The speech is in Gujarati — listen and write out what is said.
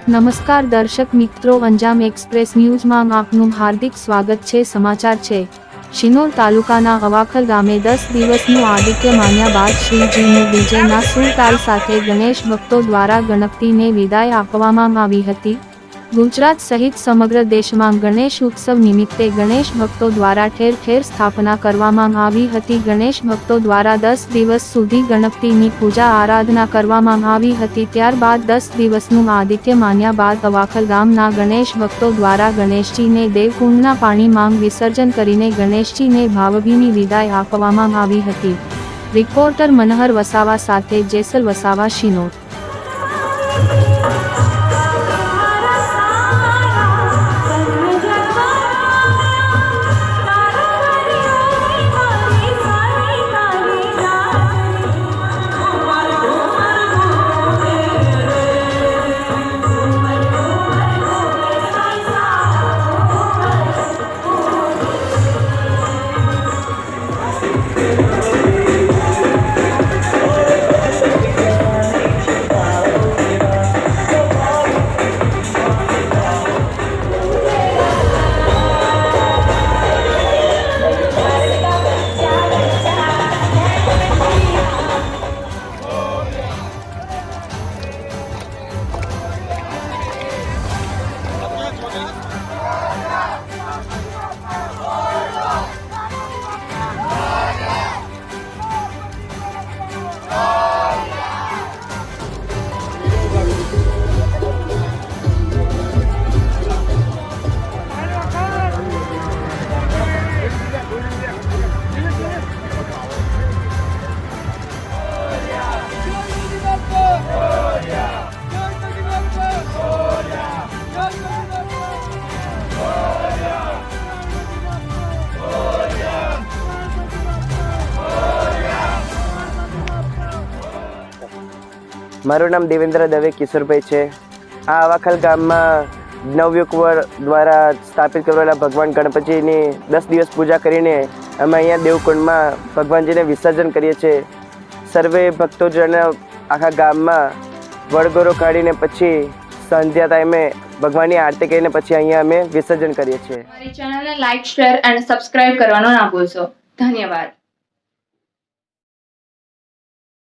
નમસ્કાર દર્શક મિત્રો, અંજામ એક્સપ્રેસ ન્યૂઝમાં આપનું હાર્દિક સ્વાગત છે। સમાચાર છે, શિનોર તાલુકાના અવાખલ ગામે 10 દિવસનું આદિત્ય માન્યા બાદ શ્રીજીનું ડીજેના સુરતાલ સાથે ગણેશ ભક્તો દ્વારા ગણપતિને વિદાય આપવામાં આવી હતી। ગુજરાત સહિત સમગ્ર દેશમાં ગણેશ ઉત્સવ નિમિત્તે ગણેશ ભક્તો દ્વારા ઠેર ઠેર સ્થાપના કરવામાં આવી હતી। ગણેશ ભક્તો દ્વારા 10 દિવસ સુધી ગણપતિની પૂજા આરાધના કરવામાં આવી હતી। ત્યારબાદ 10 દિવસનું આદિત્ય માન્યા બાદ અવાખલ ગામના ગણેશ ભક્તો દ્વારા ગણેશજીને દેવકુંડના પાણીમાં વિસર્જન કરીને ગણેશજીને ભાવભીની વિદાય આપવામાં આવી હતી। રિપોર્ટર મનહર વસાવા સાથે જેસલ વસાવા, શિનોર। મારું નામ દેવેન્દ્ર દવે કિશોરભાઈ છે। આ અવાખલ ગામમાં નવયુગ દ્વારા સ્થાપિત કરેલા ભગવાન ગણપતિની 10 દિવસ પૂજા કરીને અમે અહીંયા દેવકુંડમાં ભગવાનજીને વિસર્જન કરીએ છીએ। સર્વે ભક્તોજનો આખા ગામમાં વડગોરો કાઢીને પછી સંધ્યા ટાઈમે ભગવાનની આરતી કરીને પછી અહીંયા અમે વિસર્જન કરીએ છીએ। અમારી ચેનલને લાઈક, શેર અને સબસ્ક્રાઇબ કરવાનું ના ભૂલશો। ધન્યવાદ।